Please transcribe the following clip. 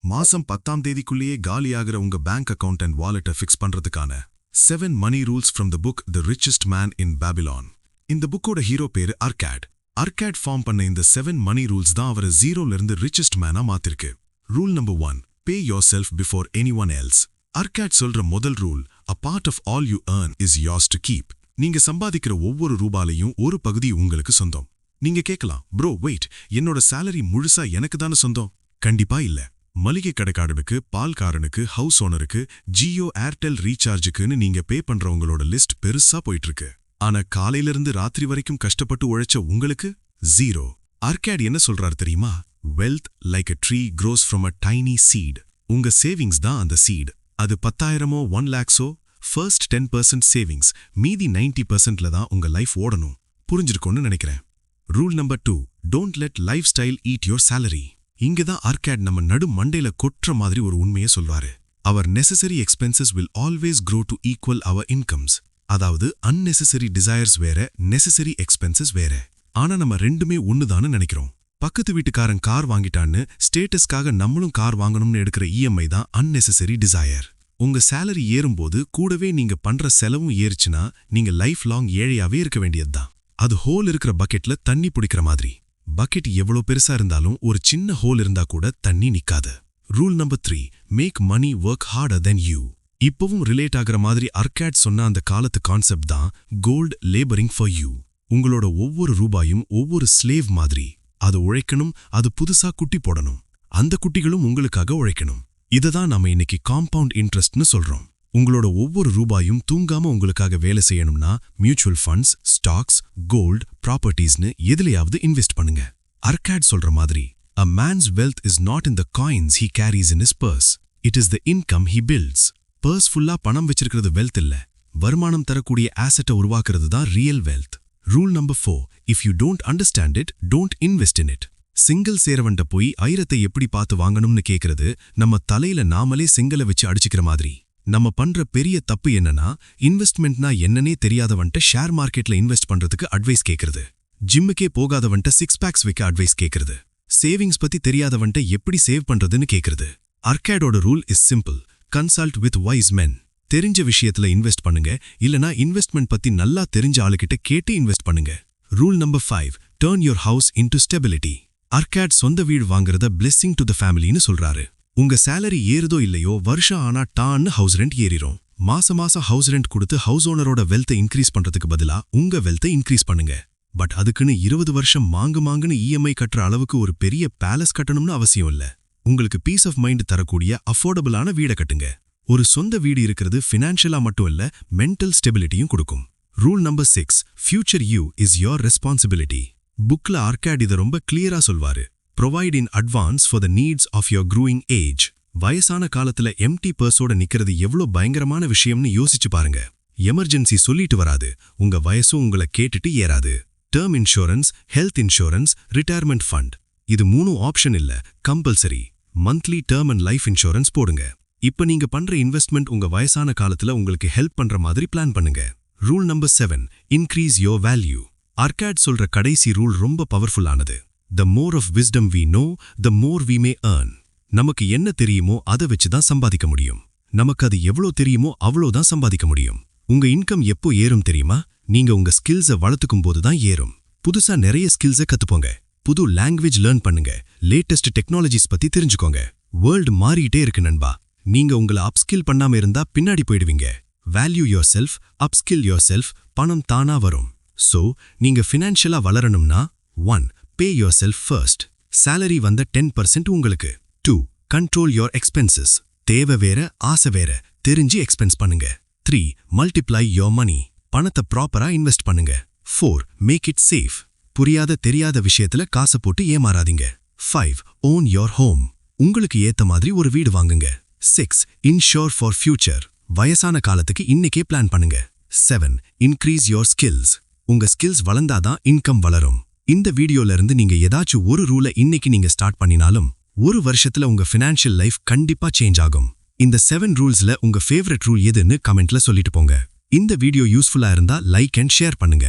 மாசம் 10ஆம் தேதிக்குள்ளேயே காலியாகிற உங்க பேங்க் அக்கவுண்ட் அண்ட் வாலெட்டை ஃபிக்ஸ் பண்றதுக்கான 7 மணி rules from the book the richest man in Babylon. இந்த புக்கோட ஹீரோ பேரு அர்காட். அர்காட் ஃபார்ம் பண்ண இந்த 7 மணி ரூல்ஸ் தான் அவரை ஜீரோல இருந்து ரிச்சஸ்ட் மேனா மாத்திருக்கு. Rule number 1, pay yourself before anyone else. Arkad சொல்ற முதல் rule, a part of all you earn is yours to keep. நீங்க சம்பாதிக்கிற ஒவ்வொரு ரூபாலையும் ஒரு பகுதி உங்களுக்கு சொந்தம். நீங்க கேட்கலாம், ப்ரோ வெயிட், என்னோட சேலரி முழுசா எனக்கு தானே சொந்தம்? கண்டிப்பா இல்ல. மளிகை கடைக்காரனுக்கு, பால்காரனுக்கு, ஹவுஸ் ஓனருக்கு, ஜியோ ஏர்டெல் ரீசார்ஜுக்குன்னு நீங்க பே பண்றவங்களோட லிஸ்ட் பெருசா போயிட்டு இருக்கு. ஆனா காலையிலிருந்து ராத்திரி வரைக்கும் கஷ்டப்பட்டு உழைச்ச உங்களுக்கு ஜீரோ. அர்காட் என்ன சொல்றாரு தெரியுமா? Wealth like a tree grows from a tiny seed. உங்க சேவிங்ஸ் தான் அந்த சீட். அது 10,000 1 lakhஸோ, ஃபர்ஸ்ட் 10% சேவிங்ஸ், மீதி 90%ல தான் உங்க லைஃப் ஓடணும். புரிஞ்சிருக்கும்னு நினைக்கிறேன். Rule number 2, don't let life style eat your salary. இங்கதான் அர்காட் நம்ம நடு மண்டையில கொற்ற மாதிரி ஒரு உண்மையை சொல்வாரு. அவர் necessary expenses will always grow to equal our incomes. அதாவது unnecessary desires வேற, நெசசரி எக்ஸ்பென்சஸ் வேற. ஆனா நம்ம ரெண்டுமே ஒண்ணுதான்னு நினைக்கிறோம். பக்கத்து வீட்டுக்காரன் கார் வாங்கிட்டான்னு ஸ்டேட்டஸ்க்காக நம்மளும் கார் வாங்கணும்னு எடுக்கிற இஎம்ஐ தான் unnecessary desire. உங்க சேலரி ஏறும்போது கூடவே நீங்க பண்ற செலவும் ஏறுச்சுன்னா நீங்க லைஃப் லாங் ஏழையாவே இருக்க வேண்டியதுதான். அது ஹோல் இருக்கிற பக்கெட்ல தண்ணி பிடிக்கிற மாதிரி. பக்கெட் எவ்வளோ பெருசா இருந்தாலும் ஒரு சின்ன ஹோல் இருந்தா கூட தண்ணி நிக்காது. Rule number 3, make money work harder then you. இப்பவும் ரிலேட் ஆகிற மாதிரி அர்காட் சொன்ன அந்த காலத்து கான்செப்ட் தான் கோல்ட் லேபரிங் ஃபார் யூ. உங்களோட ஒவ்வொரு ரூபாயும் ஒவ்வொரு ஸ்லேவ் மாதிரி. அது உழைக்கணும், அது புதுசா குட்டி போடணும், அந்த குட்டிகளும் உங்களுக்காக உழைக்கணும். இததான் நாம இன்னைக்கு காம்பவுண்ட் இன்ட்ரெஸ்ட்னு சொல்றோம். உங்களோட ஒவ்வொரு ரூபாயும் தூங்காம உங்களுக்காக வேலை செய்யணும்னா மியூச்சுவல் ஃபண்ட்ஸ், ஸ்டாக்ஸ், கோல்ட், ப்ராப்பர்ட்டிஸ்னு எதுலையாவது இன்வெஸ்ட் பண்ணுங்க. அர்காட் சொல்ற மாதிரி, a man's wealth is not in the coins he carries in his purse. It is the income he builds. Purse ஃபுல்லா பணம் வச்சிருக்கிறது வெல்த் இல்ல, வருமானம் தரக்கூடிய ஆசெட்டை உருவாக்குறது தான் real wealth. Rule number 4, if you don't understand it, don't invest in it. Single சேரவன்ட்ட போய் 1000 எப்படி பார்த்து வாங்கணும்னு கேக்குறது நம்ம தலையில நாமளே செங்கலை வச்சு அடிச்சுக்கிற மாதிரி. நம்ம பண்ற பெரிய தப்பு என்னன்னா, இன்வெஸ்ட்மெண்ட்னா என்னன்னே தெரியாதவன்ட்ட ஷேர் மார்க்கெட்ல இன்வெஸ்ட் பண்றதுக்கு அட்வைஸ் கேக்குறது, ஜிம்முக்கே போகாதவன்ட்ட 6 packs வைக்க அட்வைஸ் கேக்குறது, சேவிங்ஸ் பத்தி தெரியாதவன்ட்ட எப்படி சேவ் பண்றதுன்னு கேக்குறது. அர்காடோட rule is simple, consult with wise men. தெரிஞ்ச விஷயத்துல இன்வெஸ்ட் பண்ணுங்க, இல்லனா இன்வெஸ்ட்மெண்ட் பத்தி நல்லா தெரிஞ்ச ஆளுகிட்ட கேட்டு இன்வெஸ்ட் பண்ணுங்க. Rule number 5, turn your house into stability. Arcot சொந்த வீடு வாங்குறத blessing டு த ஃபேமிலின்னு சொல்றாரு. உங்க சேலரி ஏறுதோ இல்லையோ, வருஷம் ஆனா டான்னு ஹவுஸ் ரெண்ட் ஏறிரும். மாசம் ஹவுஸ் ரெண்ட் கொடுத்து ஹவுஸ் ஓனரோட வெல்த்தை இன்க்ரீஸ் பண்றதுக்கு பதிலா உங்க வெல்த்தை இன்க்ரீஸ் பண்ணுங்க. பட் அதுக்குன்னு 20 வருஷம் மாங்குன்னு இஎம்ஐ கட்டுற அளவுக்கு ஒரு பெரிய பேலஸ் கட்டணும்னு அவசியம் இல்ல. உங்களுக்கு பீஸ் ஆஃப் மைண்ட் தரக்கூடிய அஃபோர்டபுளான வீடை கட்டுங்க. ஒரு சொந்த வீடு இருக்கிறது ஃபினான்ஷியலா மட்டும் இல்ல, மென்டல் ஸ்டெபிலிட்டியும் கொடுக்கும். Rule number 6, future you is your responsibility. புக்ல அர்காட் இதை ரொம்ப கிளியரா சொல்வாரு. Provide in advance for the needs of your growing age. வயசான காலத்துல எம்டி பர்ஸோட நிக்கிறது எவ்வளோ பயங்கரமான விஷயம்னு யோசிச்சு பாருங்க. எமர்ஜென்சி சொல்லிட்டு வராது, உங்க வயசும் உங்களை கேட்டுட்டு ஏறாது. Term insurance, health insurance, retirement fund, இது 3 ஆப்ஷன் இல்ல, compulsory. Monthly term and life insurance போடுங்க. இப்ப நீங்க பண்ற இன்வெஸ்ட்மெண்ட் உங்க வயசான காலத்துல உங்களுக்கு ஹெல்ப் பண்ற மாதிரி பிளான் பண்ணுங்க. Rule number 7, increase your value. Arcot சொல்ற கடைசி ரூல் ரொம்ப பவர்ஃபுல்லானது. The more of wisdom we know, the more we may earn. நமக்கு என்ன தெரியுமோ அதை வச்சு தான் சம்பாதிக்க முடியும். நமக்கு அது எவ்வளோ தெரியுமோ அவ்வளோதான் சம்பாதிக்க முடியும். உங்க இன்கம் எப்போ ஏறும் தெரியுமா? நீங்க உங்க ஸ்கில்ஸை வளர்த்துக்கும் போது தான் ஏறும். புதுசா நிறைய ஸ்கில்ஸை கத்துப்போங்க. புது லாங்குவேஜ் லேர்ன் பண்ணுங்க. லேட்டஸ்ட் டெக்னாலஜிஸ் பத்தி தெரிஞ்சுக்கோங்க. வேர்ல்டு மாறிட்டே இருக்கு நண்பா. நீங்க உங்களை அப்ஸ்கில் பண்ணாம இருந்தா பின்னாடி போயிடுவீங்க. Value your self, upskill your self, பணம் தானா வரும். சோ நீங்க ஃபினான்ஷியலா வளரணும்னா 1, pay yourself first. salary வந்த 10% உங்களுக்கு. 2, control your expenses. தேவை வேற, ஆசை வேற, தெரிஞ்சு எக்ஸ்பென்ஸ் பண்ணுங்க. 3, multiply your money. பணத்தை ப்ராப்பரா இன்வெஸ்ட் பண்ணுங்க. 4, make it safe. புரியாத தெரியாத விஷயத்துல காசை போட்டு ஏமாறாதீங்க. 5, own your home. உங்களுக்கு ஏத்த மாதிரி ஒரு வீடு வாங்குங்க. 6, insure for future. வயசான காலத்துக்கு இன்னைக்கே பிளான் பண்ணுங்க. 7, increase your skills. உங்க ஸ்கில்ஸ் வளர்ந்தாதான் இன்கம் வளரும். இந்த வீடியோல இருந்து நீங்க ஏதாச்சும் ஒரு ரூலை இன்னைக்கு நீங்க ஸ்டார்ட் பண்ணினாலும் 1 வருஷத்துல உங்க ஃபினான்ஷியல் லைஃப் கண்டிப்பா சேஞ்ச் ஆகும். இந்த 7 ரூல்ஸ்ல உங்க ஃபேவரட் ரூல் எதுன்னு கமெண்ட்ல சொல்லிட்டு போங்க. இந்த வீடியோ யூஸ்ஃபுல்லா இருந்தா லைக் அண்ட் ஷேர் பண்ணுங்க.